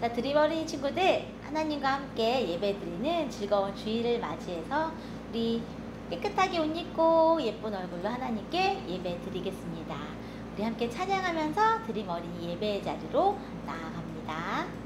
자, 드림 어린이 친구들, 하나님과 함께 예배드리는 즐거운 주일을 맞이해서 우리 깨끗하게 옷 입고 예쁜 얼굴로 하나님께 예배드리겠습니다. 우리 함께 찬양하면서 드림 어린이 예배의 자리로 나아갑니다.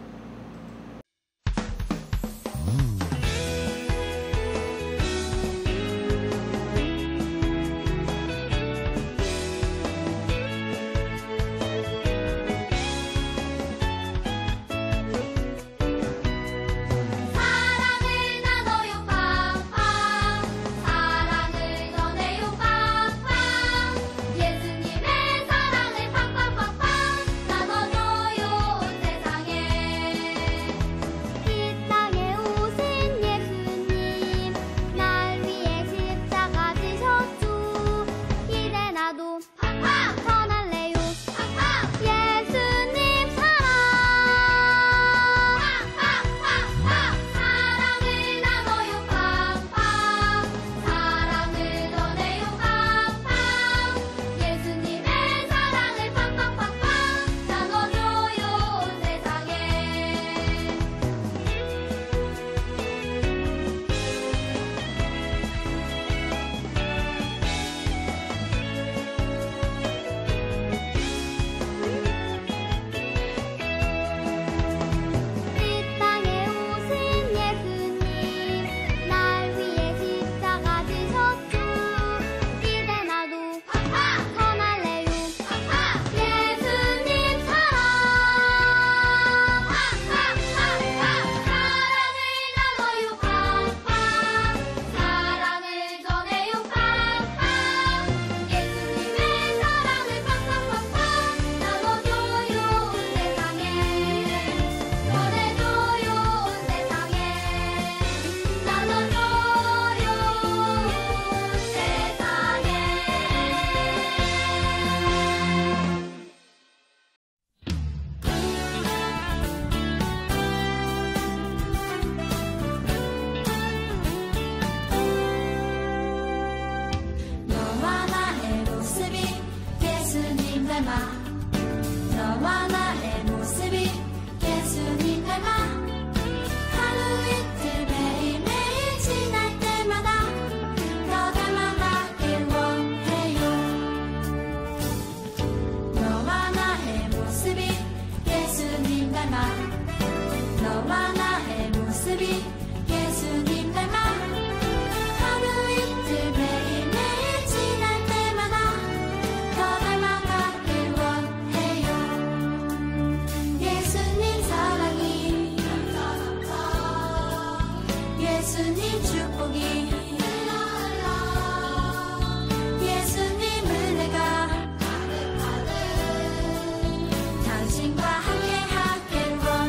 당신과 함께 하길 원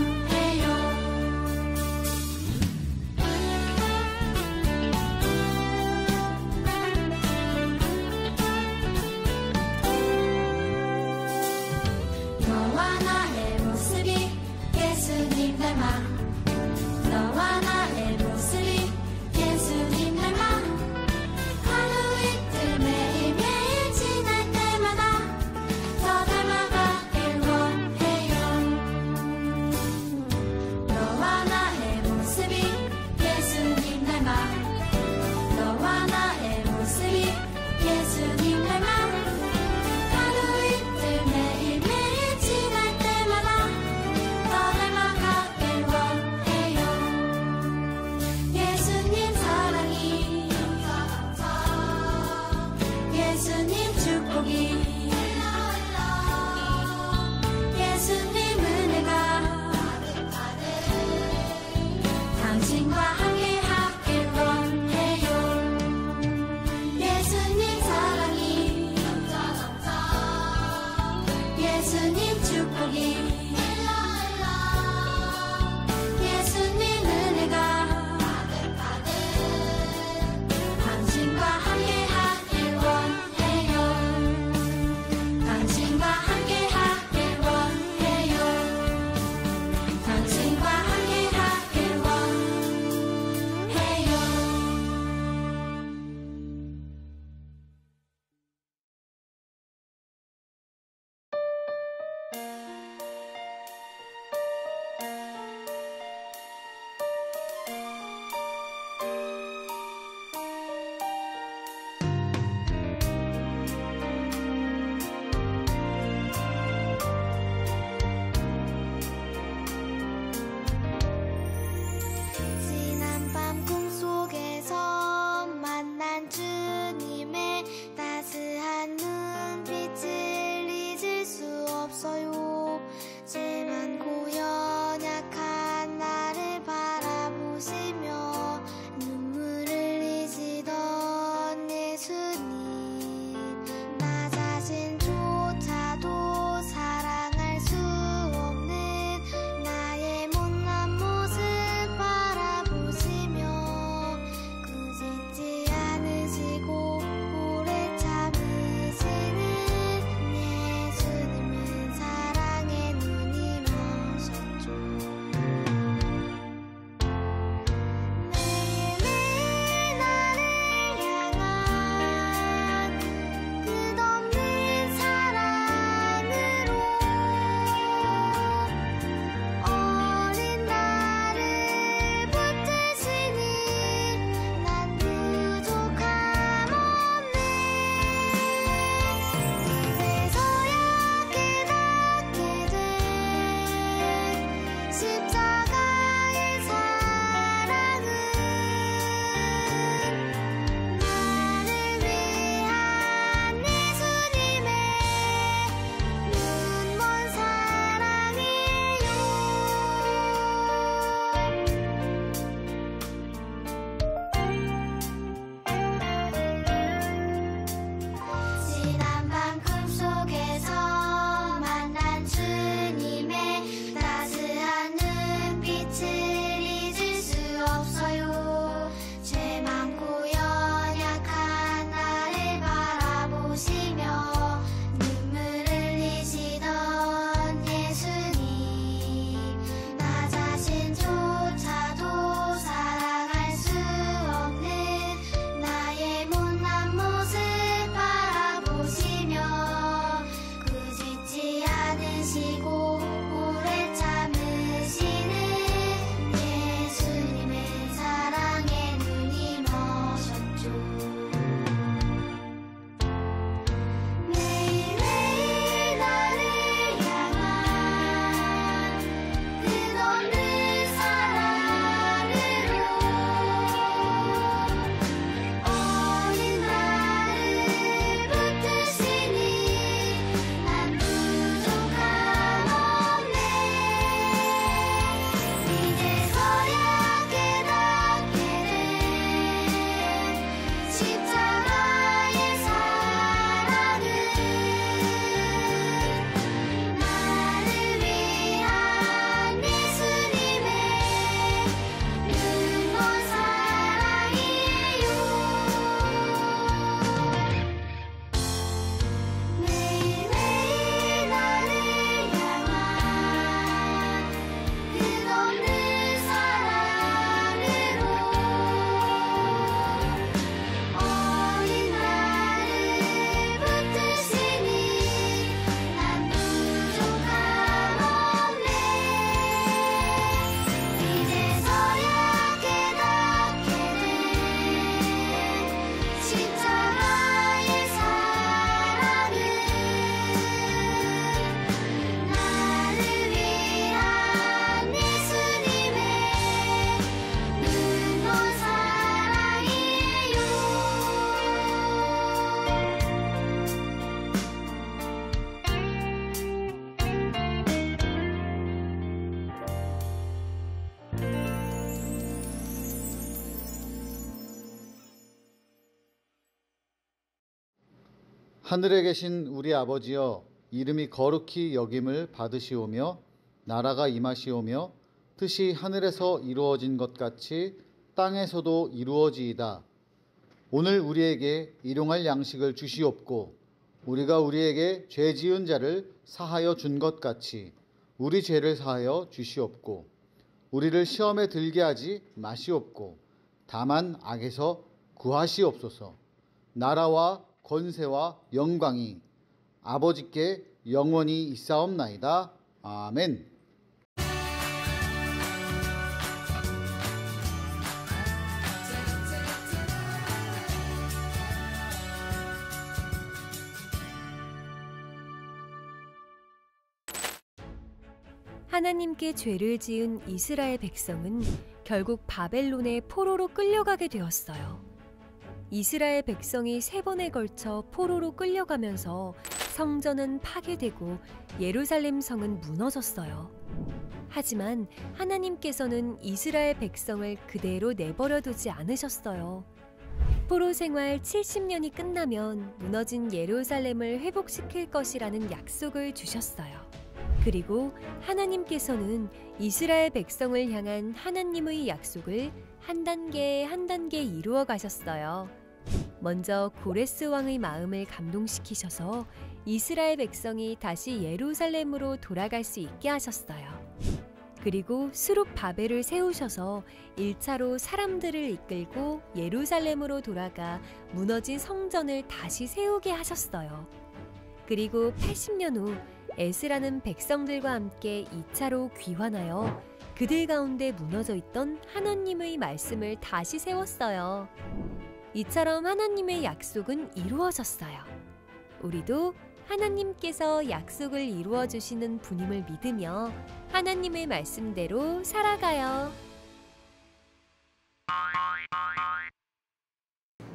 하늘에 계신 우리 아버지여, 이름이 거룩히 여김을 받으시오며 나라가 임하시오며 뜻이 하늘에서 이루어진 것 같이 땅에서도 이루어지이다. 오늘 우리에게 일용할 양식을 주시옵고 우리가 우리에게 죄 지은 자를 사하여 준 것 같이 우리 죄를 사하여 주시옵고 우리를 시험에 들게 하지 마시옵고 다만 악에서 구하시옵소서. 나라와 권세와 영광이 아버지께 영원히 있사옵나이다. 아멘. 하나님께 죄를 지은 이스라엘 백성은 결국 바벨론의 포로로 끌려가게 되었어요. 이스라엘 백성이 3번에 걸쳐 포로로 끌려가면서 성전은 파괴되고 예루살렘 성은 무너졌어요. 하지만 하나님께서는 이스라엘 백성을 그대로 내버려 두지 않으셨어요. 포로 생활 70년이 끝나면 무너진 예루살렘을 회복시킬 것이라는 약속을 주셨어요. 그리고 하나님께서는 이스라엘 백성을 향한 하나님의 약속을 한 단계 한 단계 이루어 가셨어요. 먼저 고레스 왕의 마음을 감동시키셔서 이스라엘 백성이 다시 예루살렘으로 돌아갈 수 있게 하셨어요. 그리고 수룹 바벨을 세우셔서 1차로 사람들을 이끌고 예루살렘으로 돌아가 무너진 성전을 다시 세우게 하셨어요. 그리고 80년 후 에스라는 백성들과 함께 2차로 귀환하여 그들 가운데 무너져 있던 하나님의 말씀을 다시 세웠어요. 이처럼 하나님의 약속은 이루어졌어요. 우리도 하나님께서 약속을 이루어 주시는 분임을 믿으며 하나님의 말씀대로 살아가요.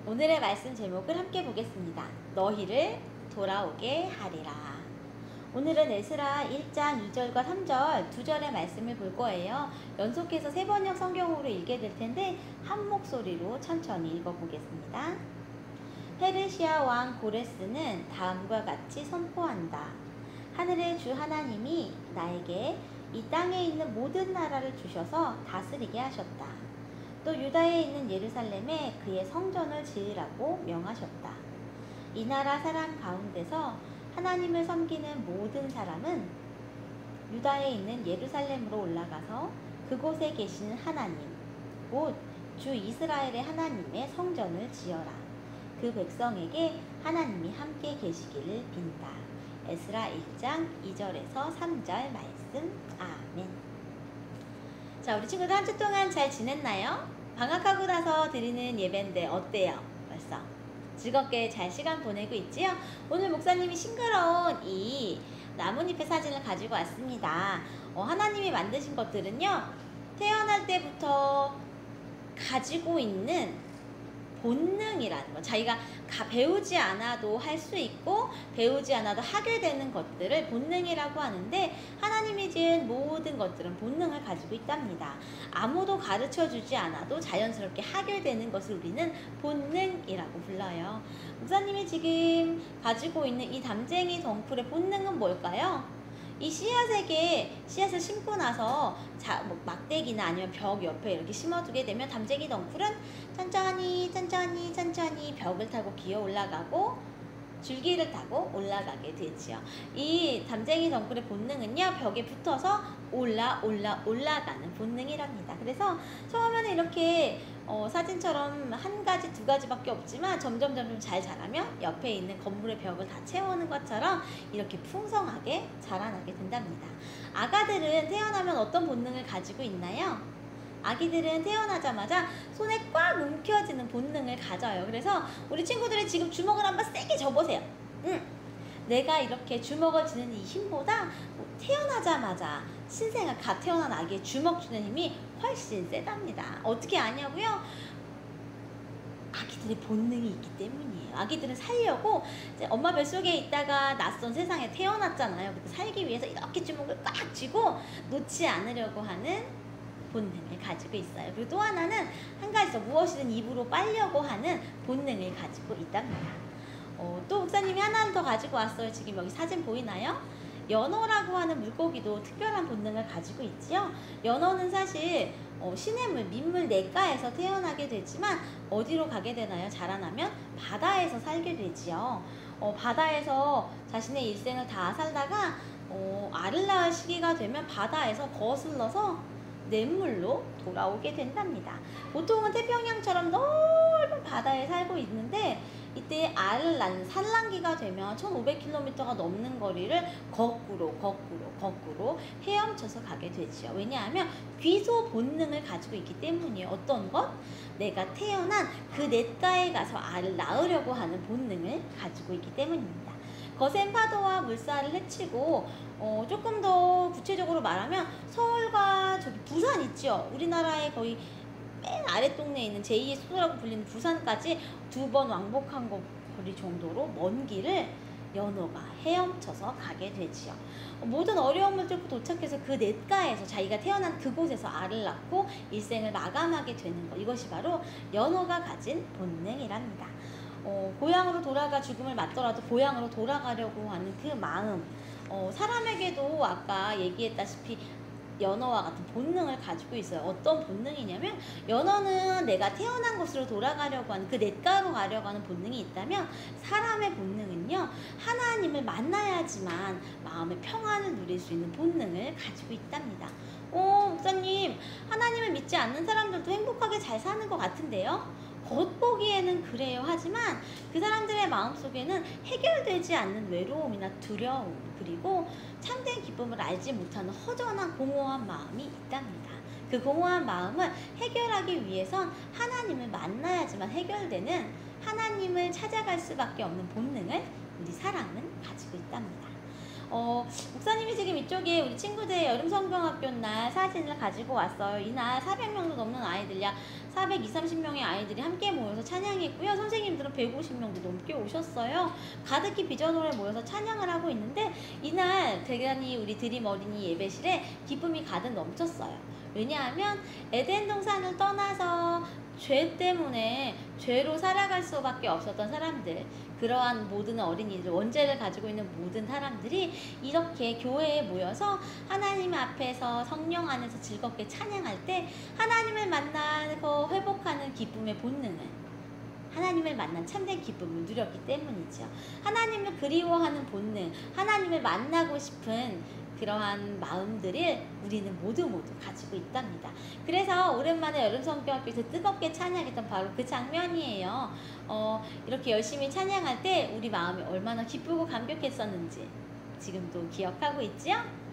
오늘의 말씀 제목을 함께 보겠습니다. 너희를 돌아오게 하리라. 오늘은 에스라 1장 2절과 3절 2절의 말씀을 볼 거예요. 연속해서 3번역 성경으로 읽게 될 텐데 한 목소리로 천천히 읽어보겠습니다. 페르시아 왕 고레스는 다음과 같이 선포한다. 하늘의 주 하나님이 나에게 이 땅에 있는 모든 나라를 주셔서 다스리게 하셨다. 또 유다에 있는 예루살렘에 그의 성전을 지으라고 명하셨다. 이 나라 사람 가운데서 하나님을 섬기는 모든 사람은 유다에 있는 예루살렘으로 올라가서 그곳에 계시는 하나님, 곧 주 이스라엘의 하나님의 성전을 지어라. 그 백성에게 하나님이 함께 계시기를 빈다. 에스라 1장 2절에서 3절 말씀. 아멘. 자, 우리 친구들 한 주 동안 잘 지냈나요? 방학하고 나서 드리는 예배인데 어때요? 벌써 즐겁게 잘 시간 보내고 있지요? 오늘 목사님이 싱그러운 이 나뭇잎의 사진을 가지고 왔습니다. 하나님이 만드신 것들은요, 태어날 때부터 가지고 있는 본능이라는 거, 자기가 배우지 않아도 할 수 있고 배우지 않아도 하게 되는 것들을 본능이라고 하는데, 하나님이 지은 모든 것들은 본능을 가지고 있답니다. 아무도 가르쳐주지 않아도 자연스럽게 하게 되는 것을 우리는 본능이라고 불러요. 목사님이 지금 가지고 있는 이 담쟁이 덩쿨의 본능은 뭘까요? 이 씨앗을 심고 나서 막대기나 아니면 벽 옆에 이렇게 심어두게 되면 담쟁이 덩쿨은 천천히 벽을 타고 기어 올라가고 줄기를 타고 올라가게 되지요. 이 담쟁이 덩쿨의 본능은요, 벽에 붙어서 올라가는 본능이랍니다. 그래서 처음에는 이렇게 사진처럼 한 가지, 두 가지밖에 없지만 점점 잘 자라면 옆에 있는 건물의 벽을 다 채우는 것처럼 이렇게 풍성하게 자라나게 된답니다. 아가들은 태어나면 어떤 본능을 가지고 있나요? 아기들은 태어나자마자 손에 꽉 움켜쥐는 본능을 가져요. 그래서 우리 친구들이 지금 주먹을 한번 세게 져보세요. 내가 이렇게 주먹을 쥐는 이 힘보다 태어나자마자 신생아 갓 태어난 아기의 주먹 쥐는 힘이 훨씬 세답니다. 어떻게 아냐고요? 아기들의 본능이 있기 때문이에요. 아기들은 살려고 이제 엄마 뱃속에 있다가 낯선 세상에 태어났잖아요. 그래서 살기 위해서 이렇게 주먹을 꽉 쥐고 놓지 않으려고 하는 본능을 가지고 있어요. 그리고 또 하나는 한 가지 더, 무엇이든 입으로 빨려고 하는 본능을 가지고 있답니다. 또 목사님이 하나 더 가지고 왔어요. 지금 여기 사진 보이나요? 연어라고 하는 물고기도 특별한 본능을 가지고 있지요. 연어는 사실 시냇물, 민물 냇가에서 태어나게 되지만 어디로 가게 되나요? 자라나면 바다에서 살게 되지요. 바다에서 자신의 일생을 다 살다가 알을 낳을 시기가 되면 바다에서 거슬러서 냇물로 돌아오게 된답니다. 보통은 태평양처럼 넓은 바다에 살고 있는데 이때 알을 낳는 산란기가 되면 1500km가 넘는 거리를 거꾸로 헤엄쳐서 가게 되지요. 왜냐하면 귀소 본능을 가지고 있기 때문이에요. 어떤 것? 내가 태어난 그 냇가에 가서 알을 낳으려고 하는 본능을 가지고 있기 때문입니다. 거센 파도와 물살을 헤치고 조금 더 구체적으로 말하면 서울과 저기 부산 있죠. 우리나라의 거의 맨 아랫동네에 있는 제2의 수도라고 불리는 부산까지 2번 왕복한 거리 정도로 먼 길을 연어가 헤엄쳐서 가게 되지요. 모든 어려움을 뚫고 도착해서 그 냇가에서 자기가 태어난 그곳에서 알을 낳고 일생을 마감하게 되는 것, 이것이 바로 연어가 가진 본능이랍니다. 고향으로 돌아가 죽음을 맞더라도 고향으로 돌아가려고 하는 그 마음, 사람에게도 아까 얘기했다시피 연어와 같은 본능을 가지고 있어요. 어떤 본능이냐면 연어는 내가 태어난 곳으로 돌아가려고 하는 그 냇가로 가려고 하는 본능이 있다면 사람의 본능은요, 하나님을 만나야지만 마음의 평안을 누릴 수 있는 본능을 가지고 있답니다. 목사님, 하나님을 믿지 않는 사람들도 행복하게 잘 사는 것 같은데요? 겉보기에는 그래요. 하지만 그 사람들의 마음속에는 해결되지 않는 외로움이나 두려움, 그리고 참된 기쁨을 알지 못하는 허전한 공허한 마음이 있답니다. 그 공허한 마음을 해결하기 위해선 하나님을 만나야지만 해결되는, 하나님을 찾아갈 수밖에 없는 본능을 우리 사람은 가지고 있답니다. 목사님이 지금 이쪽에 우리 친구들 여름 성경학교 날 사진을 가지고 왔어요. 이날 400명도 넘는 아이들, 약 420~30명의 아이들이 함께 모여서 찬양했고요. 선생님들은 150명도 넘게 오셨어요. 가득히 비전홀에 모여서 찬양을 하고 있는데 이날 대단히 우리 드림 어린이 예배실에 기쁨이 가득 넘쳤어요. 왜냐하면 에덴 동산을 떠나서 죄 때문에 죄로 살아갈 수밖에 없었던 사람들, 그러한 모든 어린이들, 원죄를 가지고 있는 모든 사람들이 이렇게 교회에 모여서 하나님 앞에서 성령 안에서 즐겁게 찬양할 때 하나님을 만나고 회복하는 기쁨의 본능을, 하나님을 만난 참된 기쁨을 누렸기 때문이죠. 하나님을 그리워하는 본능, 하나님을 만나고 싶은 그러한 마음들을 우리는 모두 가지고 있답니다. 그래서 오랜만에 여름 성경학교에서 뜨겁게 찬양했던 바로 그 장면이에요. 이렇게 열심히 찬양할 때 우리 마음이 얼마나 기쁘고 감격했었는지 지금도 기억하고 있지요?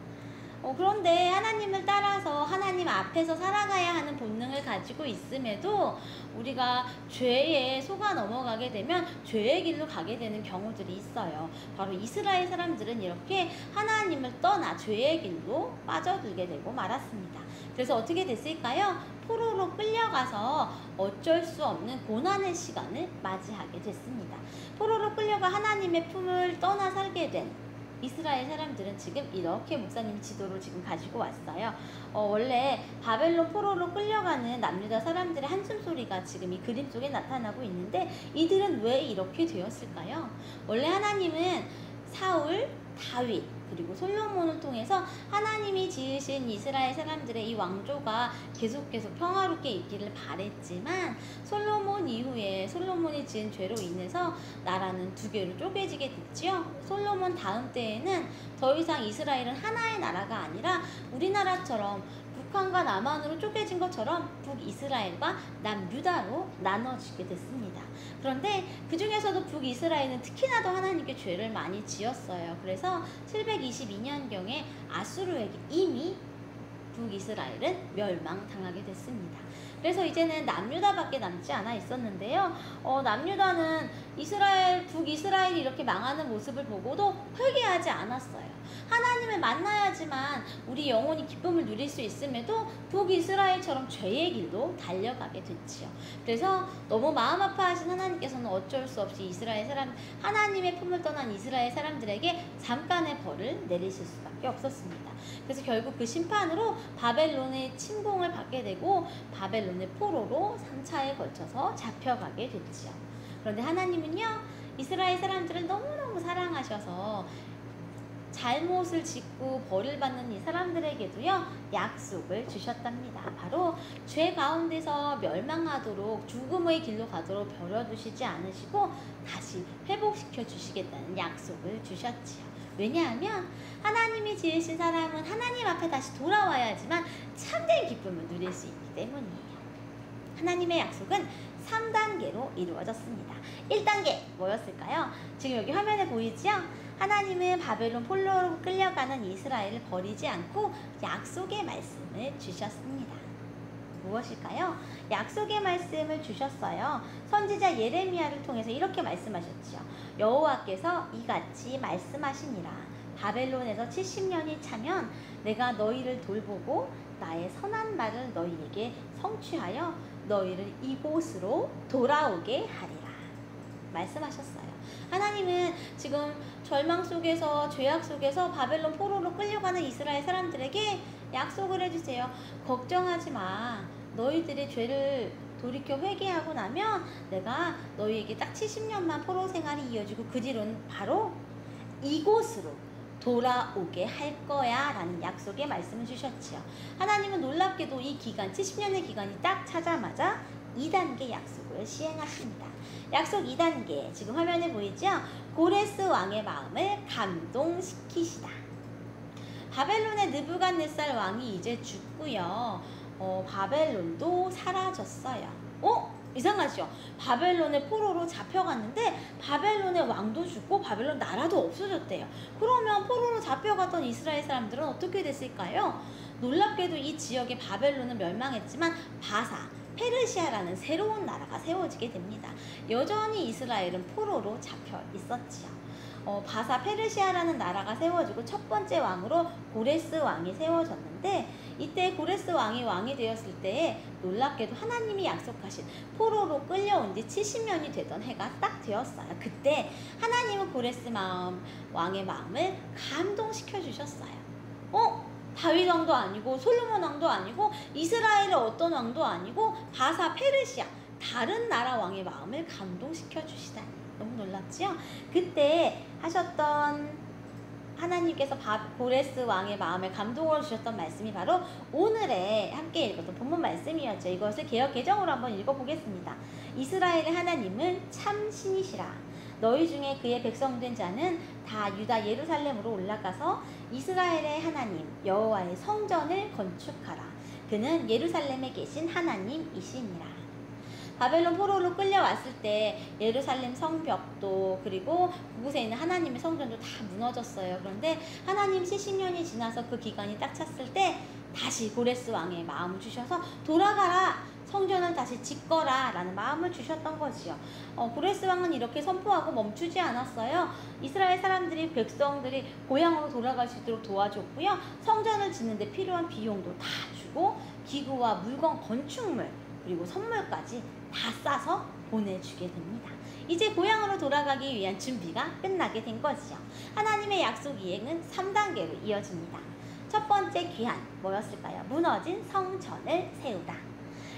그런데 하나님을 따라서 하나님 앞에서 살아가야 하는 본능을 가지고 있음에도 우리가 죄에 속아 넘어가게 되면 죄의 길로 가게 되는 경우들이 있어요. 바로 이스라엘 사람들은 이렇게 하나님을 떠나 죄의 길로 빠져들게 되고 말았습니다. 그래서 어떻게 됐을까요? 포로로 끌려가서 어쩔 수 없는 고난의 시간을 맞이하게 됐습니다. 포로로 끌려가 하나님의 품을 떠나 살게 된 이스라엘 사람들은 지금 이렇게 목사님 지도를 지금 가지고 왔어요. 원래 바벨론 포로로 끌려가는 남유다 사람들의 한숨소리가 지금 이 그림 속에 나타나고 있는데 이들은 왜 이렇게 되었을까요? 원래 하나님은 사울, 다윗, 그리고 솔로몬을 통해서 하나님이 지으신 이스라엘 사람들의 이 왕조가 계속해서 평화롭게 있기를 바랬지만 솔로몬 이후에 솔로몬이 지은 죄로 인해서 나라는 두 개로 쪼개지게 됐지요. 솔로몬 다음 때에는 더 이상 이스라엘은 하나의 나라가 아니라 우리나라처럼 북한과 남한으로 쪼개진 것처럼 북이스라엘과 남유다로 나눠지게 됐습니다. 그런데 그 중에서도 북이스라엘은 특히나 더 하나님께 죄를 많이 지었어요. 그래서 722년경에 아수르에게 이미 북이스라엘은 멸망당하게 됐습니다. 그래서 이제는 남유다밖에 남지 않아 있었는데요. 남유다는 북이스라엘이 이렇게 망하는 모습을 보고도 회개하지 않았어요. 하나님을 만나야지만 우리 영혼이 기쁨을 누릴 수 있음에도 북이스라엘처럼 죄의 길로 달려가게 됐지요. 그래서 너무 마음 아파하신 하나님께서는 어쩔 수 없이 하나님의 품을 떠난 이스라엘 사람들에게 잠깐의 벌을 내리실 수밖에 없었습니다. 그래서 결국 그 심판으로 바벨론의 침공을 받게 되고 바벨론의 포로로 3차에 걸쳐서 잡혀가게 됐지요. 그런데 하나님은요, 이스라엘 사람들을 너무너무 사랑하셔서 잘못을 짓고 벌을 받는 이 사람들에게도요 약속을 주셨답니다. 바로 죄 가운데서 멸망하도록 죽음의 길로 가도록 버려두시지 않으시고 다시 회복시켜 주시겠다는 약속을 주셨지요. 왜냐하면 하나님이 지으신 사람은 하나님 앞에 다시 돌아와야지만 참된 기쁨을 누릴 수 있기 때문이에요. 하나님의 약속은 3단계로 이루어졌습니다. 1단계 뭐였을까요? 지금 여기 화면에 보이죠? 하나님은 바벨론 포로로 끌려가는 이스라엘을 버리지 않고 약속의 말씀을 주셨습니다. 무엇일까요? 약속의 말씀을 주셨어요. 선지자 예레미야를 통해서 이렇게 말씀하셨죠. 여호와께서 이같이 말씀하시니라. 바벨론에서 70년이 차면 내가 너희를 돌보고 나의 선한 말을 너희에게 성취하여 너희를 이곳으로 돌아오게 하리라. 말씀하셨어요. 하나님은 지금 절망 속에서 죄악 속에서 바벨론 포로로 끌려가는 이스라엘 사람들에게 약속을 해주세요. 걱정하지 마. 너희들의 죄를 돌이켜 회개하고 나면 내가 너희에게 딱 70년만 포로 생활이 이어지고 그 뒤로는 바로 이곳으로 돌아오게 할 거야 라는 약속의 말씀을 주셨지요. 하나님은 놀랍게도 이 기간 70년의 기간이 딱 차자마자 2단계 약속을 시행하십니다. 약속 2단계 지금 화면에 보이죠? 고레스 왕의 마음을 감동시키시다. 바벨론의 느부갓네살 왕이 이제 죽고요. 바벨론도 사라졌어요. 이상하죠? 바벨론의 포로로 잡혀갔는데 바벨론의 왕도 죽고 바벨론 나라도 없어졌대요. 그러면 포로로 잡혀갔던 이스라엘 사람들은 어떻게 됐을까요? 놀랍게도 이 지역의 바벨론은 멸망했지만 바사, 페르시아라는 새로운 나라가 세워지게 됩니다. 여전히 이스라엘은 포로로 잡혀 있었지요. 바사 페르시아라는 나라가 세워지고 첫 번째 왕으로 고레스 왕이 세워졌는데 이때 고레스 왕이 되었을 때에 놀랍게도 하나님이 약속하신 포로로 끌려온 지 70년이 되던 해가 딱 되었어요. 그때 하나님은 고레스 왕의 마음을 감동시켜 주셨어요. 다윗 왕도 아니고 솔로몬 왕도 아니고 이스라엘의 어떤 왕도 아니고 바사 페르시아 다른 나라 왕의 마음을 감동시켜 주시다니 너무 놀랍지요? 그때 하셨던 하나님께서 고레스 왕의 마음에 감동을 주셨던 말씀이 바로 오늘의 함께 읽었던 본문 말씀이었죠. 이것을 개역 개정으로 한번 읽어보겠습니다. 이스라엘의 하나님은 참 신이시라. 너희 중에 그의 백성된 자는 다 유다 예루살렘으로 올라가서 이스라엘의 하나님 여호와의 성전을 건축하라. 그는 예루살렘에 계신 하나님이시니라. 바벨론 포로로 끌려왔을 때 예루살렘 성벽도 그리고 그곳에 있는 하나님의 성전도 다 무너졌어요. 그런데 하나님 70년이 지나서 그 기간이 딱 찼을 때 다시 고레스 왕의 마음을 주셔서 돌아가라. 성전을 다시 짓거라 라는 마음을 주셨던 거지요. 고레스 왕은 이렇게 선포하고 멈추지 않았어요. 이스라엘 사람들이 백성들이 고향으로 돌아갈 수 있도록 도와줬고요. 성전을 짓는데 필요한 비용도 다 주고 기구와 물건 건축물 그리고 선물까지 다 싸서 보내주게 됩니다. 이제 고향으로 돌아가기 위한 준비가 끝나게 된 거지요. 하나님의 약속 이행은 3단계로 이어집니다. 첫 번째 귀한 뭐였을까요? 무너진 성전을 세우다.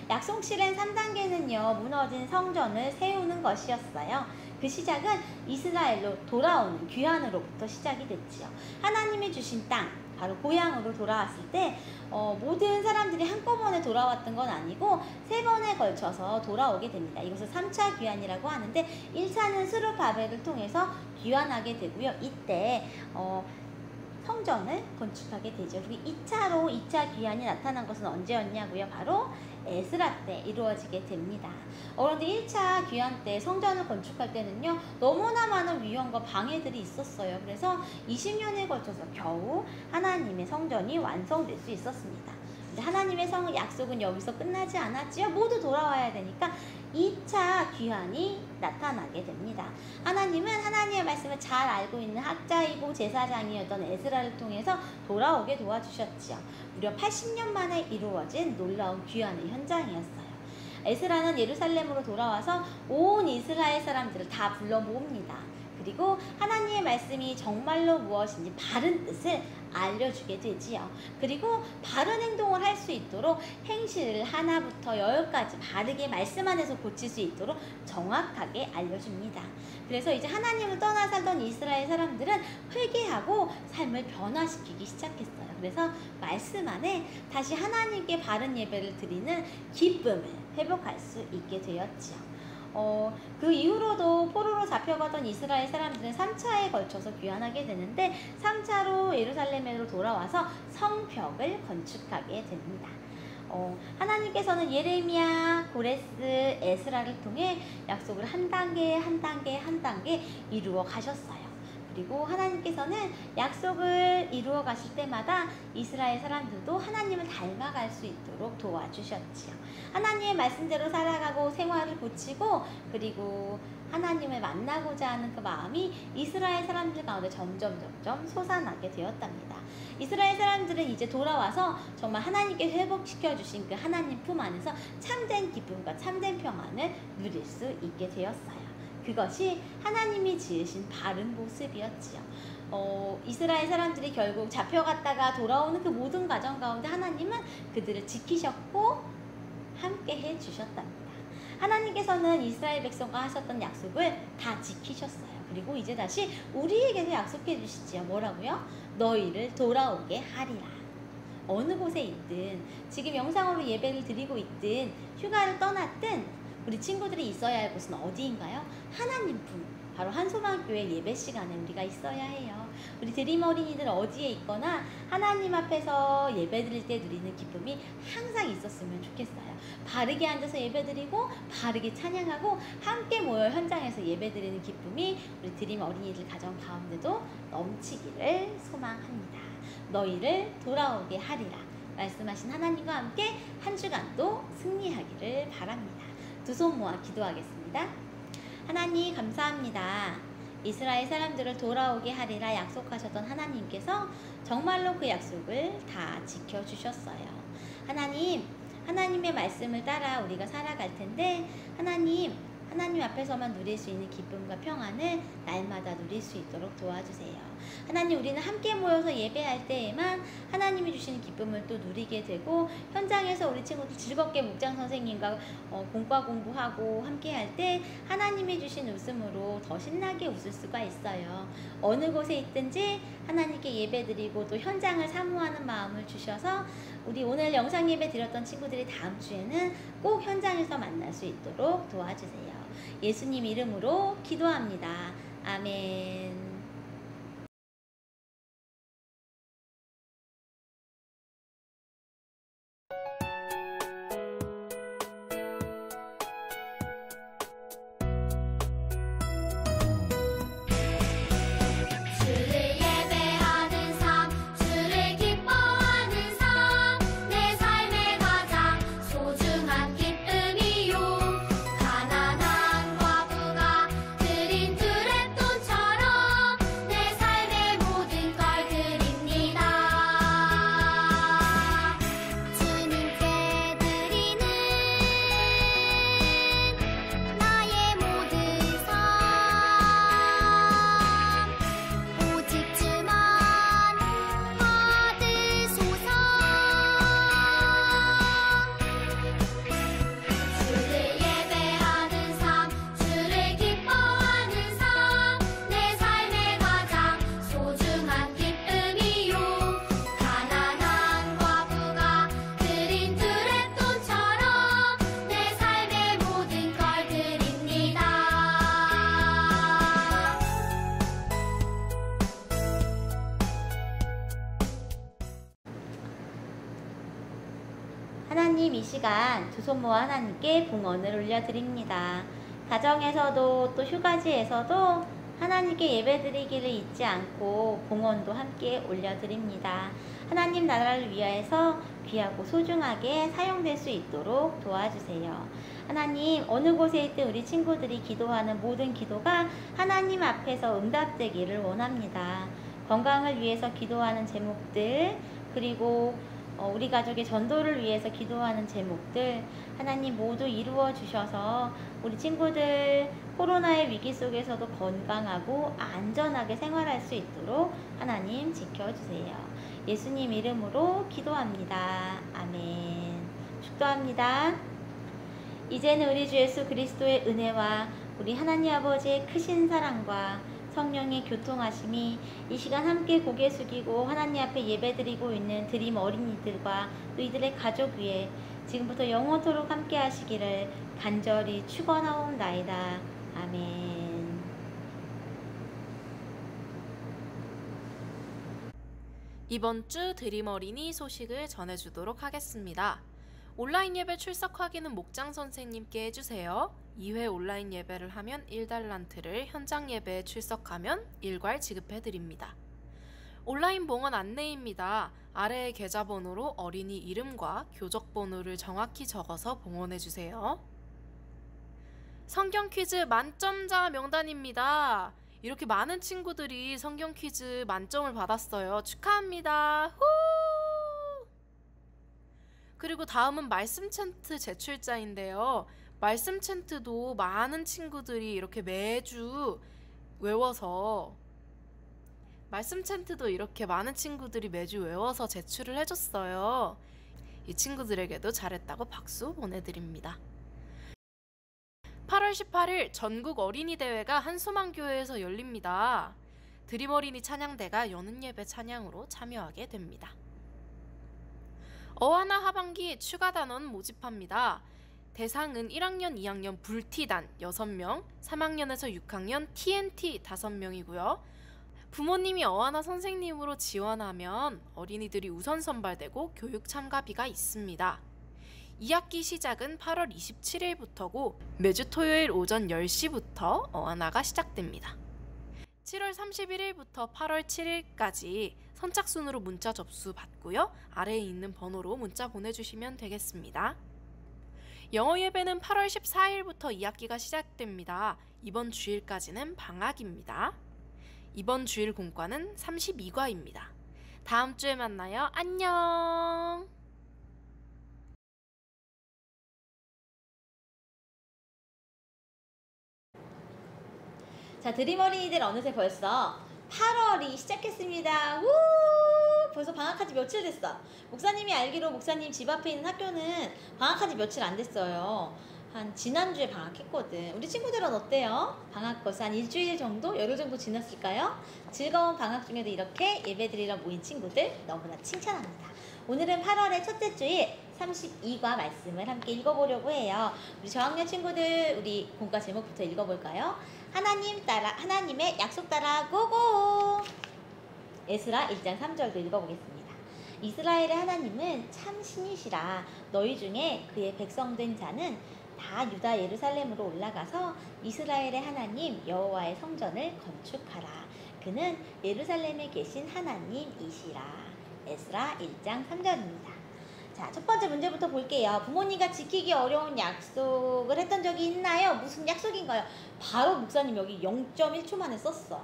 약속 실행 3단계는요. 무너진 성전을 세우는 것이었어요. 그 시작은 이스라엘로 돌아오는 귀환으로부터 시작이 됐지요. 하나님이 주신 땅 바로 고향으로 돌아왔을 때 모든 사람들이 한꺼번에 돌아왔던 건 아니고 3번에 걸쳐서 돌아오게 됩니다. 이것을 3차 귀환이라고 하는데 1차는 스룹바벨을 통해서 귀환하게 되고요. 이때 성전을 건축하게 되죠. 그리고 2차 귀환이 나타난 것은 언제였냐고요? 바로 에스라 때 이루어지게 됩니다. 그런데 1차 귀환 때 성전을 건축할 때는요. 너무나 많은 위험과 방해들이 있었어요. 그래서 20년에 걸쳐서 겨우 하나님의 성전이 완성될 수 있었습니다. 근데 하나님의 약속은 여기서 끝나지 않았지요. 모두 돌아와야 되니까 2차 귀환이 나타나게 됩니다. 하나님은 하나님의 말씀을 잘 알고 있는 학자이고 제사장이었던 에스라를 통해서 돌아오게 도와주셨지요. 무려 80년 만에 이루어진 놀라운 귀환의 현장이었어요. 에스라는 예루살렘으로 돌아와서 온 이스라엘 사람들을 다 불러 모읍니다. 그리고 하나님의 말씀이 정말로 무엇인지 바른 뜻을 알려주게 되지요. 그리고 바른 행동을 할 수 있도록 행실을 하나부터 열까지 바르게 말씀 안에서 고칠 수 있도록 정확하게 알려줍니다. 그래서 이제 하나님을 떠나 살던 이스라엘 사람들은 회개하고 삶을 변화시키기 시작했어요. 그래서 말씀 안에 다시 하나님께 바른 예배를 드리는 기쁨을 회복할 수 있게 되었지요. 그 이후로도 포로로 잡혀가던 이스라엘 사람들은 3차에 걸쳐서 귀환하게 되는데 3차로 예루살렘으로 돌아와서 성벽을 건축하게 됩니다. 하나님께서는 예레미야, 고레스, 에스라를 통해 약속을 한 단계 한 단계 한 단계 이루어 가셨어요. 그리고 하나님께서는 약속을 이루어 가실 때마다 이스라엘 사람들도 하나님을 닮아갈 수 있도록 도와주셨지요. 하나님의 말씀대로 살아가고 생활을 고치고 그리고 하나님을 만나고자 하는 그 마음이 이스라엘 사람들 가운데 점점 솟아나게 되었답니다. 이스라엘 사람들은 이제 돌아와서 정말 하나님께 회복시켜 주신 그 하나님 품 안에서 참된 기쁨과 참된 평안을 누릴 수 있게 되었어요. 그것이 하나님이 지으신 바른 모습이었지요. 이스라엘 사람들이 결국 잡혀갔다가 돌아오는 그 모든 과정 가운데 하나님은 그들을 지키셨고 함께 해주셨답니다. 하나님께서는 이스라엘 백성과 하셨던 약속을 다 지키셨어요. 그리고 이제 다시 우리에게도 약속해 주시지요. 뭐라고요? 너희를 돌아오게 하리라. 어느 곳에 있든 지금 영상으로 예배를 드리고 있든 휴가를 떠났든 우리 친구들이 있어야 할 곳은 어디인가요? 하나님 품, 바로 한소망교회 예배 시간에 우리가 있어야 해요. 우리 드림 어린이들 어디에 있거나 하나님 앞에서 예배 드릴 때 누리는 기쁨이 항상 있었으면 좋겠어요. 바르게 앉아서 예배 드리고 바르게 찬양하고 함께 모여 현장에서 예배 드리는 기쁨이 우리 드림 어린이들 가정 가운데도 넘치기를 소망합니다. 너희를 돌아오게 하리라 말씀하신 하나님과 함께 한 주간도 승리하기를 바랍니다. 두 손 모아 기도하겠습니다. 하나님 감사합니다. 이스라엘 사람들을 돌아오게 하리라 약속하셨던 하나님께서 정말로 그 약속을 다 지켜주셨어요. 하나님의 말씀을 따라 우리가 살아갈 텐데 하나님 앞에서만 누릴 수 있는 기쁨과 평안을 날마다 누릴 수 있도록 도와주세요. 하나님, 우리는 함께 모여서 예배할 때에만 하나님이 주시는 기쁨을 또 누리게 되고 현장에서 우리 친구들 즐겁게 목장 선생님과 공과 공부하고 함께 할 때 하나님이 주신 웃음으로 더 신나게 웃을 수가 있어요. 어느 곳에 있든지 하나님께 예배드리고 또 현장을 사모하는 마음을 주셔서 우리 오늘 영상 예배 드렸던 친구들이 다음 주에는 꼭 현장에서 만날 수 있도록 도와주세요. 예수님 이름으로 기도합니다. 아멘. 하나님, 이 시간 두 손 모아 하나님께 봉헌을 올려드립니다. 가정에서도 또 휴가지에서도 하나님께 예배드리기를 잊지 않고 봉헌도 함께 올려드립니다. 하나님 나라를 위하여서 귀하고 소중하게 사용될 수 있도록 도와주세요. 하나님, 어느 곳에 있든 우리 친구들이 기도하는 모든 기도가 하나님 앞에서 응답되기를 원합니다. 건강을 위해서 기도하는 제목들, 그리고 우리 가족의 전도를 위해서 기도하는 제목들 하나님 모두 이루어 주셔서 우리 친구들 코로나의 위기 속에서도 건강하고 안전하게 생활할 수 있도록 하나님 지켜주세요. 예수님 이름으로 기도합니다. 아멘. 축도합니다. 이제는 우리 주 예수 그리스도의 은혜와 우리 하나님 아버지의 크신 사랑과 성령의 교통하심이 이 시간 함께 고개 숙이고 하나님 앞에 예배드리고 있는 드림 어린이들과 또 이들의 가족 위에 지금부터 영원토록 함께 하시기를 간절히 축원하옵나이다. 아멘. 이번 주 드림 어린이 소식을 전해주도록 하겠습니다. 온라인 예배 출석 확인은 목장 선생님께 해주세요. 2회 온라인 예배를 하면 1달란트를, 현장 예배에 출석하면 1괄 지급해드립니다. 온라인 봉헌 안내입니다. 아래의 계좌번호로 어린이 이름과 교적번호를 정확히 적어서 봉헌해주세요. 성경 퀴즈 만점자 명단입니다. 이렇게 많은 친구들이 성경 퀴즈 만점을 받았어요. 축하합니다. 후! 그리고 다음은 말씀 챈트 제출자인데요. 말씀 챈트도 많은 친구들이 이렇게 매주 외워서 제출을 해줬어요. 이 친구들에게도 잘했다고 박수 보내드립니다. 8월 18일 전국 어린이 대회가 한소망교회에서 열립니다. 드림 어린이 찬양대가 여는 예배 찬양으로 참여하게 됩니다. 어하나 하반기 추가 단원 모집합니다. 대상은 1학년, 2학년 불티단 6명, 3학년에서 6학년 TNT 5명이고요. 부모님이 어하나 선생님으로 지원하면 어린이들이 우선 선발되고 교육 참가비가 있습니다. 2학기 시작은 8월 27일부터고 매주 토요일 오전 10시부터 어하나가 시작됩니다. 7월 31일부터 8월 7일까지 선착순으로 문자 접수 받고요. 아래에 있는 번호로 문자 보내주시면 되겠습니다. 영어 예배는 8월 14일부터 2학기가 시작됩니다. 이번 주일까지는 방학입니다. 이번 주일 공과는 32과입니다. 다음 주에 만나요. 안녕. 자, 드림 어린이들 어느새 벌써 8월이 시작했습니다. 우! 벌써 방학한 지 며칠 됐어. 목사님이 알기로 목사님 집 앞에 있는 학교는 방학한 지 며칠 안 됐어요. 한 지난주에 방학했거든. 우리 친구들은 어때요? 방학 벌써 한 일주일 정도? 열흘 정도 지났을까요? 즐거운 방학 중에도 이렇게 예배드리러 모인 친구들 너무나 칭찬합니다. 오늘은 8월의 첫째 주일 32과 말씀을 함께 읽어보려고 해요. 우리 저학년 친구들 우리 본과 제목부터 읽어볼까요? 하나님의 약속 따라 고고! 에스라 1장 3절도 읽어보겠습니다. 이스라엘의 하나님은 참 신이시라. 너희 중에 그의 백성된 자는 다 유다 예루살렘으로 올라가서 이스라엘의 하나님 여호와의 성전을 건축하라. 그는 예루살렘에 계신 하나님이시라. 에스라 1장 3절입니다. 자, 첫 번째 문제부터 볼게요. 부모님과 지키기 어려운 약속을 했던 적이 있나요? 무슨 약속인가요? 바로 목사님 여기 0.1초 만에 썼어.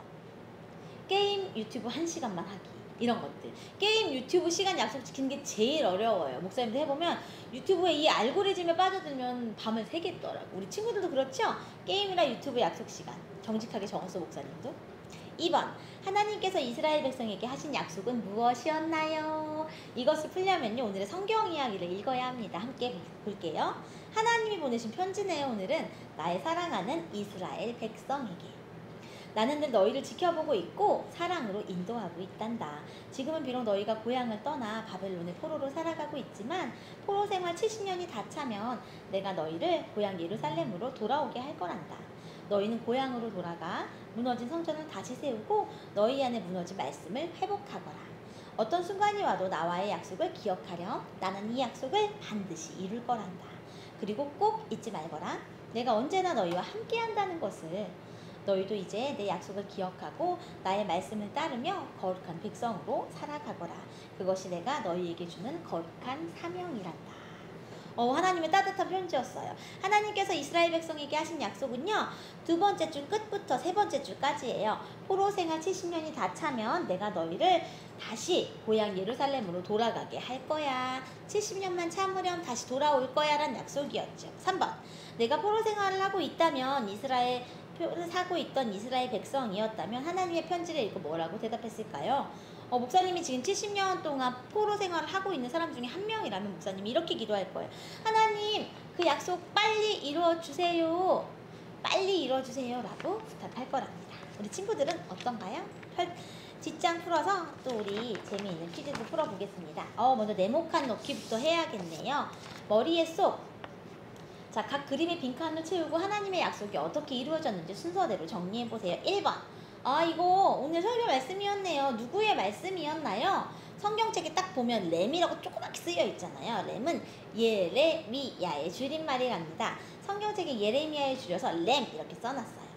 게임 유튜브 1시간만 하기. 이런 것들. 게임 유튜브 시간 약속 지키는 게 제일 어려워요. 목사님도 해보면 유튜브에 이 알고리즘에 빠져들면 밤을 새겠더라고. 우리 친구들도 그렇죠? 게임이나 유튜브 약속 시간. 정직하게 적었어, 목사님도. 2번. 하나님께서 이스라엘 백성에게 하신 약속은 무엇이었나요? 이것을 풀려면요, 오늘의 성경 이야기를 읽어야 합니다. 함께 볼게요. 하나님이 보내신 편지네요. 오늘은 나의 사랑하는 이스라엘 백성에게. 나는 늘 너희를 지켜보고 있고 사랑으로 인도하고 있단다. 지금은 비록 너희가 고향을 떠나 바벨론의 포로로 살아가고 있지만 포로 생활 70년이 다 차면 내가 너희를 고향 예루살렘으로 돌아오게 할 거란다. 너희는 고향으로 돌아가 무너진 성전을 다시 세우고 너희 안에 무너진 말씀을 회복하거라. 어떤 순간이 와도 나와의 약속을 기억하렴. 나는 이 약속을 반드시 이룰 거란다. 그리고 꼭 잊지 말거라. 내가 언제나 너희와 함께 한다는 것을. 너희도 이제 내 약속을 기억하고 나의 말씀을 따르며 거룩한 백성으로 살아가거라. 그것이 내가 너희에게 주는 거룩한 사명이란다. 하나님의 따뜻한 편지였어요. 하나님께서 이스라엘 백성에게 하신 약속은요. 두 번째 줄 끝부터 세 번째 줄까지예요. 포로 생활 70년이 다 차면 내가 너희를 다시 고향 예루살렘으로 돌아가게 할 거야. 70년만 참으렴 다시 돌아올 거야 라는 약속이었죠. 3번. 내가 포로 생활을 하고 있다면 이스라엘 사고 있던 이스라엘 백성이었다면 하나님의 편지를 읽고 뭐라고 대답했을까요? 목사님이 지금 70년 동안 포로 생활을 하고 있는 사람 중에 한 명이라면 목사님이 이렇게 기도할 거예요. 하나님, 그 약속 빨리 이루어주세요. 빨리 이루어주세요. 라고 부탁할 거랍니다. 우리 친구들은 어떤가요? 뒷장 풀어서 또 우리 재미있는 퀴즈도 풀어보겠습니다. 먼저 네모칸 넣기부터 해야겠네요. 머리에 쏙. 자, 각 그림의 빈칸을 채우고 하나님의 약속이 어떻게 이루어졌는지 순서대로 정리해보세요. 1번. 이거 오늘 설교 말씀이었네요. 누구의 말씀이었나요? 성경책에 딱 보면 램이라고 조그맣게 쓰여 있잖아요. 램은 예레미야의 줄임말이랍니다. 성경책에 예레미야의 줄여서 램 이렇게 써놨어요.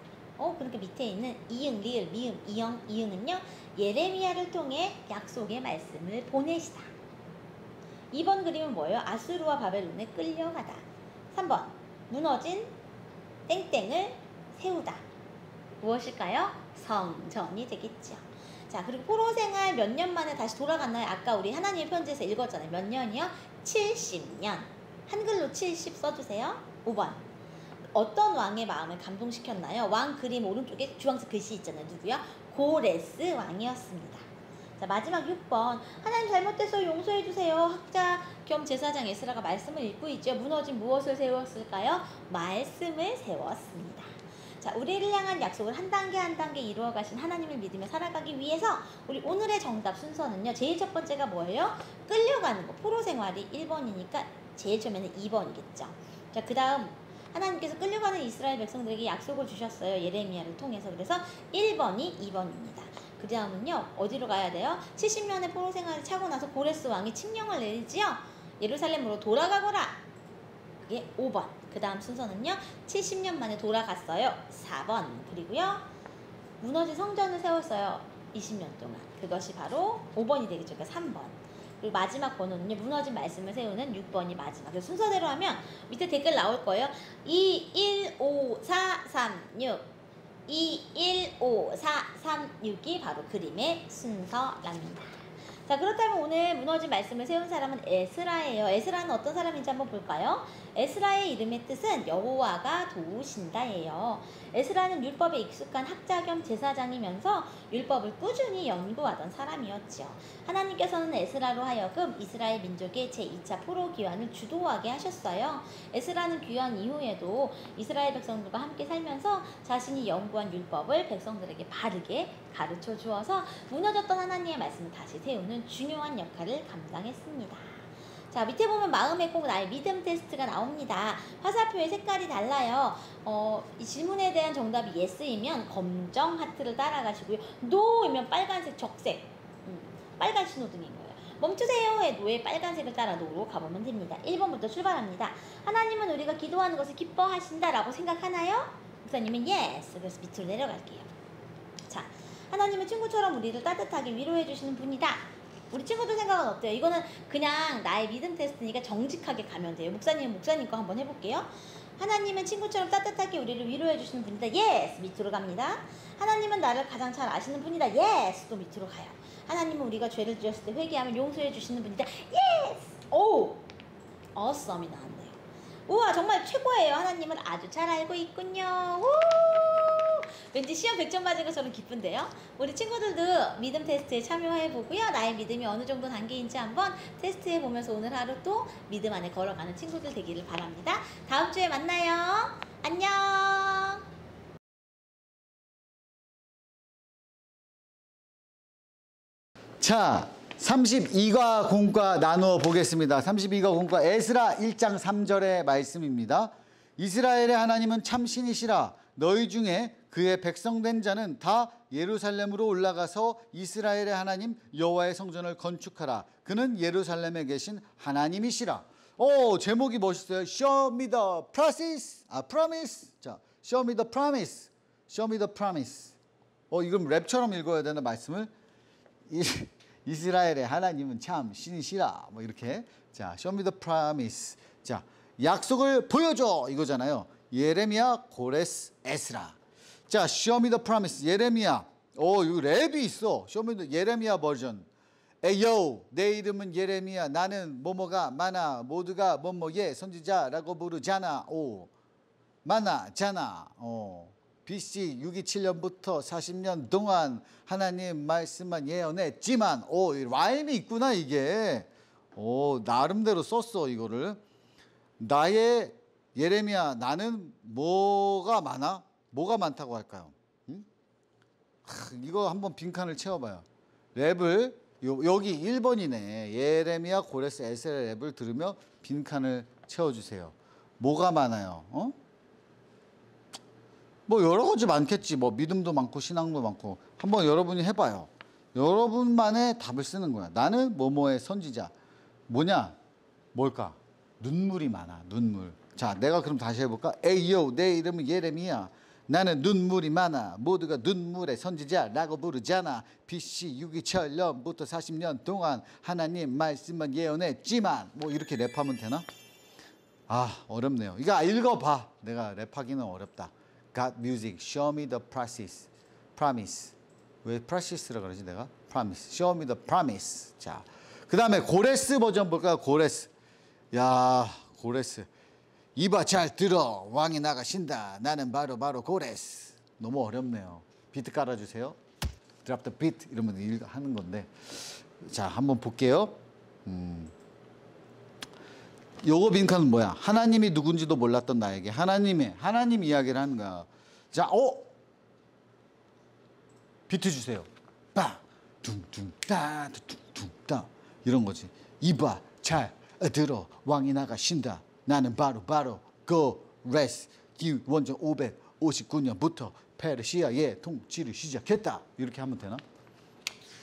그러니까 밑에 있는 이응, 리을, 미음, 이응은요. 예레미야를 통해 약속의 말씀을 보내시다. 2번 그림은 뭐예요? 아수르와 바벨론에 끌려가다. 3번 무너진 땡땡을 세우다. 무엇일까요? 성전이 되겠죠. 자, 그리고 포로 생활 몇 년 만에 다시 돌아갔나요? 아까 우리 하나님의 편지에서 읽었잖아요. 몇 년이요? 70년. 한글로 70 써주세요. 5번. 어떤 왕의 마음을 감동시켰나요? 왕 그림 오른쪽에 주황색 글씨 있잖아요. 누구요? 고레스 왕이었습니다. 자, 마지막 6번. 하나님 잘못됐어요. 용서해주세요. 학자 겸 제사장 에스라가 말씀을 읽고 있죠. 무너진 무엇을 세웠을까요? 말씀을 세웠습니다. 자, 우리를 향한 약속을 한 단계 한 단계 이루어 가신 하나님을 믿으며 살아가기 위해서 우리 오늘의 정답 순서는요. 제일 첫 번째가 뭐예요? 끌려가는 거. 포로 생활이 1번이니까 제일 처음에는 2번이겠죠. 자, 그 다음 하나님께서 끌려가는 이스라엘 백성들에게 약속을 주셨어요. 예레미야를 통해서. 그래서 1번이 2번입니다. 그 다음은요. 어디로 가야 돼요? 70년의 포로 생활을 차고 나서 고레스 왕이 칙령을 내리지요. 예루살렘으로 돌아가거라. 그게 5번. 그 다음 순서는요. 70년 만에 돌아갔어요. 4번. 그리고요. 무너진 성전을 세웠어요. 20년 동안. 그것이 바로 5번이 되겠죠. 그러니까 3번. 그리고 마지막 번호는요. 무너진 말씀을 세우는 6번이 마지막. 그래서 순서대로 하면 밑에 댓글 나올 거예요. 2, 1, 5, 4, 3, 6. 2, 1, 5, 4, 3, 6이 바로 그림의 순서랍니다. 자, 그렇다면 오늘 무너진 말씀을 세운 사람은 에스라예요. 에스라는 어떤 사람인지 한번 볼까요? 에스라의 이름의 뜻은 여호와가 도우신다예요. 에스라는 율법에 익숙한 학자 겸 제사장이면서 율법을 꾸준히 연구하던 사람이었죠. 하나님께서는 에스라로 하여금 이스라엘 민족의 제2차 포로 귀환을 주도하게 하셨어요. 에스라는 귀환 이후에도 이스라엘 백성들과 함께 살면서 자신이 연구한 율법을 백성들에게 바르게 가르쳐 주어서 무너졌던 하나님의 말씀을 다시 세우는 중요한 역할을 감당했습니다. 자, 밑에 보면 마음에 꼭 나의 믿음 테스트가 나옵니다. 화살표의 색깔이 달라요. 이 질문에 대한 정답이 yes이면 검정 하트를 따라가시고요. no이면 빨간색 적색, 빨간 신호등인 거예요. 멈추세요의 no의 빨간색을 따라 no로 가보면 됩니다. 1번부터 출발합니다. 하나님은 우리가 기도하는 것을 기뻐하신다라고 생각하나요? 목사님은 yes. 그래서 밑으로 내려갈게요. 자, 하나님은 친구처럼 우리를 따뜻하게 위로해 주시는 분이다. 우리 친구들 생각은 어때요? 이거는 그냥 나의 믿음 테스트니까 정직하게 가면 돼요. 목사님은 목사님 거 한번 해볼게요. 하나님은 친구처럼 따뜻하게 우리를 위로해 주시는 분이다. yes. 밑으로 갑니다. 하나님은 나를 가장 잘 아시는 분이다. yes. 또 밑으로 가요. 하나님은 우리가 죄를 지었을 때 회개하면 용서해 주시는 분이다. yes. 오! awesome이 나왔네요. 우와, 정말 최고예요. 하나님은 아주 잘 알고 있군요. 우! 왠지 시험 100점 맞은 것처럼 기쁜데요. 우리 친구들도 믿음 테스트에 참여해보고요. 나의 믿음이 어느 정도 단계인지 한번 테스트해보면서 오늘 하루 또 믿음 안에 걸어가는 친구들 되기를 바랍니다. 다음 주에 만나요. 안녕. 자, 32과 공과 나누어 보겠습니다. 32과 공과 에스라 1장 3절의 말씀입니다. 이스라엘의 하나님은 참 신이시라. 너희 중에 그의 백성된 자는 다 예루살렘으로 올라가서 이스라엘의 하나님 여호와의 성전을 건축하라. 그는 예루살렘에 계신 하나님이시라. 제목이 멋있어요. Show me the promises. promise. 자, Show me the promise. Show me the promise. 이건 랩처럼 읽어야 되는 말씀을. 이스라엘의 하나님은 참 신이시라. 뭐 이렇게. 자, Show me the promise. 자, 약속을 보여줘 이거잖아요. 예레미야, 고레스, 에스라. 자, Show me the promise. 예레미야. 오, 이거 랩이 있어. Show me the 예레미야 버전. 에요, 내 이름은 예레미야. 나는 뭐뭐가 많아. 모두가 뭐뭐의 선지자라고 부르잖아. 오, 많아잖아. BC 627년부터 40년 동안 하나님 말씀만 예언했지만, 오, 라임이 있구나 이게. 오, 나름대로 썼어 이거를. 나의 예레미야, 나는 뭐가 많아? 뭐가 많다고 할까요? 응? 이거 한번 빈칸을 채워봐요. 랩을 여기 1번이네. 예레미야, 고레스, 에스라 랩을 들으며 빈칸을 채워주세요. 뭐가 많아요? 뭐 여러 가지 많겠지. 뭐 믿음도 많고 신앙도 많고. 한번 여러분이 해봐요. 여러분만의 답을 쓰는 거야. 나는 뭐뭐의 선지자. 뭐냐? 뭘까? 눈물이 많아. 눈물. 자, 내가 그럼 다시 해볼까? 에이요, 내 이름은 예레미야. 나는 눈물이 많아. 모두가 눈물의 선지자라고 부르잖아. BC 627년부터 40년 동안 하나님 말씀만 예언했지만. 뭐 이렇게 랩하면 되나? 아, 어렵네요. 이거 읽어봐. 내가 랩하기는 어렵다. God music, show me the process, promise. 왜 process라 그러지 내가? Promise, show me the promise. 자, 그 다음에 고레스 버전 볼까요? 고레스. 야, 고레스. 이봐 잘 들어. 왕이 나가신다. 나는 바로 고레스. 너무 어렵네요. 비트 깔아주세요. Drop the beat 이러면 하는 건데. 자, 한번 볼게요. 요거 빈칸은 뭐야? 하나님이 누군지도 몰랐던 나에게 하나님 이야기를 하는 거야. 자, 비트 주세요. 빠, 둥둥 따, 둥둥 따 이런 거지. 이봐 잘 들어. 왕이 나가신다. 나는 바로 고레스. 기원전 559년부터 페르시아의 통치를 시작했다. 이렇게 하면 되나?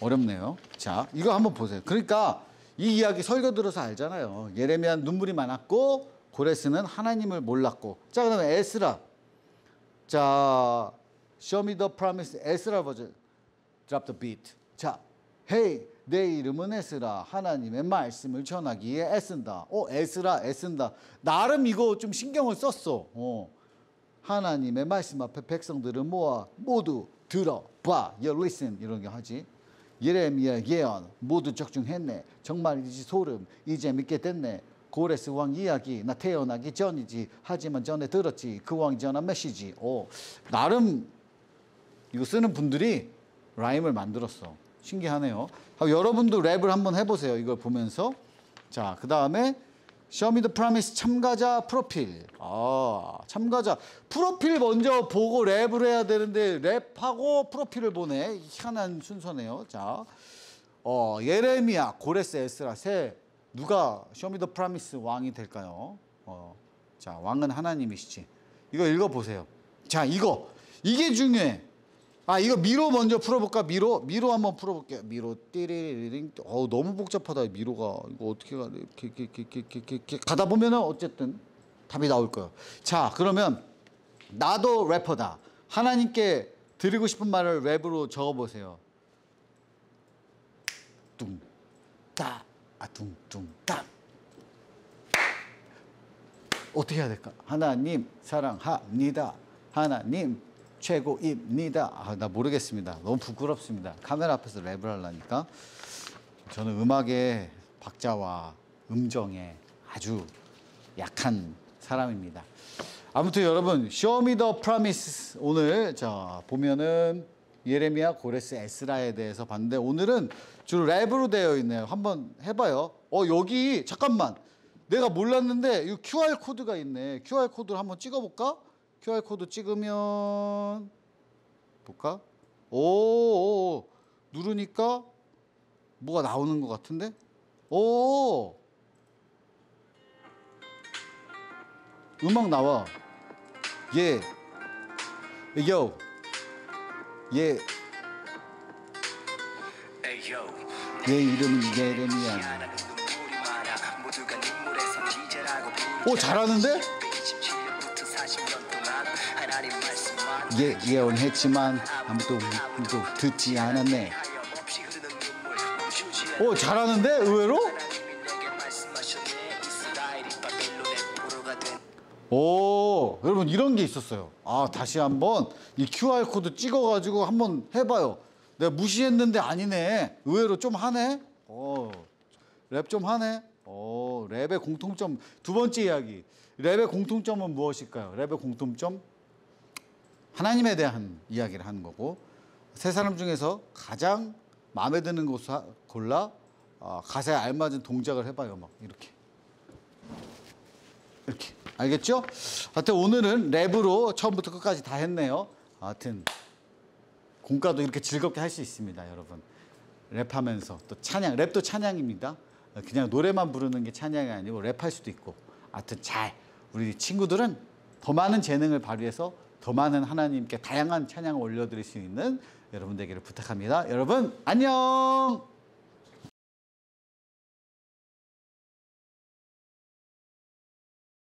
어렵네요. 자, 이거 한번 보세요. 그러니까 이 이야기 설교 들어서 알잖아요. 예레미야는 눈물이 많았고 고레스는 하나님을 몰랐고. 자, 그다음에 에스라. 자, Show me the promise. 에스라 버전. Drop the beat. 자, Hey, 내 이름은 에스라. 하나님의 말씀을 전하기에 애쓴다. 에스라 애쓴다. 나름 이거 좀 신경을 썼어. 하나님의 말씀 앞에 백성들을 모아 모두 들어봐. You listen 이런 게 하지. 예레미야 예언 모두 적중했네. 정말이지 소름. 이제 믿게 됐네. 고레스 왕 이야기 나 태어나기 전이지. 하지만 전에 들었지. 그 왕이 전한 메시지. 나름 이거 쓰는 분들이 라임을 만들었어. 신기하네요. 여러분도 랩을 한번 해보세요. 이걸 보면서. 자, 그 다음에 Show me the promise 참가자 프로필. 참가자 프로필 먼저 보고 랩을 해야 되는데 랩하고 프로필을 보네. 희한한 순서네요. 자, 예레미야, 고레스, 에스라 세 누가 Show me the promise 왕이 될까요? 자, 왕은 하나님이시지. 이거 읽어보세요. 자, 이게 중요해. 이거 미로 먼저 풀어볼까? 미로 한번 풀어볼게요. 미로 띠리링. 너무 복잡하다. 미로가 이거 어떻게 가? 이렇게 가다 보면은 어쨌든 답이 나올 거예요. 자, 그러면 나도 래퍼다. 하나님께 드리고 싶은 말을 랩으로 적어보세요. 뚱따 뚱뚱따. 어떻게 해야 될까? 하나님 사랑합니다. 하나님 최고입니다. 나 모르겠습니다. 너무 부끄럽습니다. 카메라 앞에서 랩을 하려니까. 저는 음악의 박자와 음정에 아주 약한 사람입니다. 아무튼 여러분, Show me the promise. 오늘 자 보면은 예레미야, 고레스, 에스라에 대해서 봤는데 오늘은 주로 랩으로 되어 있네요. 한번 해봐요. 여기 잠깐만. 내가 몰랐는데 이 QR 코드가 있네. QR 코드를 한번 찍어볼까? QR 코드 찍으면 볼까? 오, 누르니까 뭐가 나오는 것 같은데? 오, 음악 나와. 예, 요, 예, 내 이름은 예레미야. 오, 잘하는데? 예언했지만 아무도 듣지 않았네. 오, 잘하는데 의외로? 오, 여러분 이런 게 있었어요. 아, 다시 한번 이 QR코드 찍어가지고 한번 해봐요. 내가 무시했는데 아니네. 의외로 좀 하네. 랩 좀 하네. 랩의 공통점. 두 번째 이야기. 랩의 공통점은 무엇일까요? 랩의 공통점? 하나님에 대한 이야기를 하는 거고, 세 사람 중에서 가장 마음에 드는 것을 골라 가사에 알맞은 동작을 해봐요. 막 이렇게. 이렇게. 알겠죠? 하여튼 오늘은 랩으로 처음부터 끝까지 다 했네요. 하여튼 공과도 이렇게 즐겁게 할 수 있습니다, 여러분. 랩하면서 또 찬양, 랩도 찬양입니다. 그냥 노래만 부르는 게 찬양이 아니고 랩할 수도 있고. 하여튼 우리 친구들은 더 많은 재능을 발휘해서 더 많은 하나님께 다양한 찬양을 올려드릴 수 있는 여러분 되기를 부탁합니다. 여러분 안녕.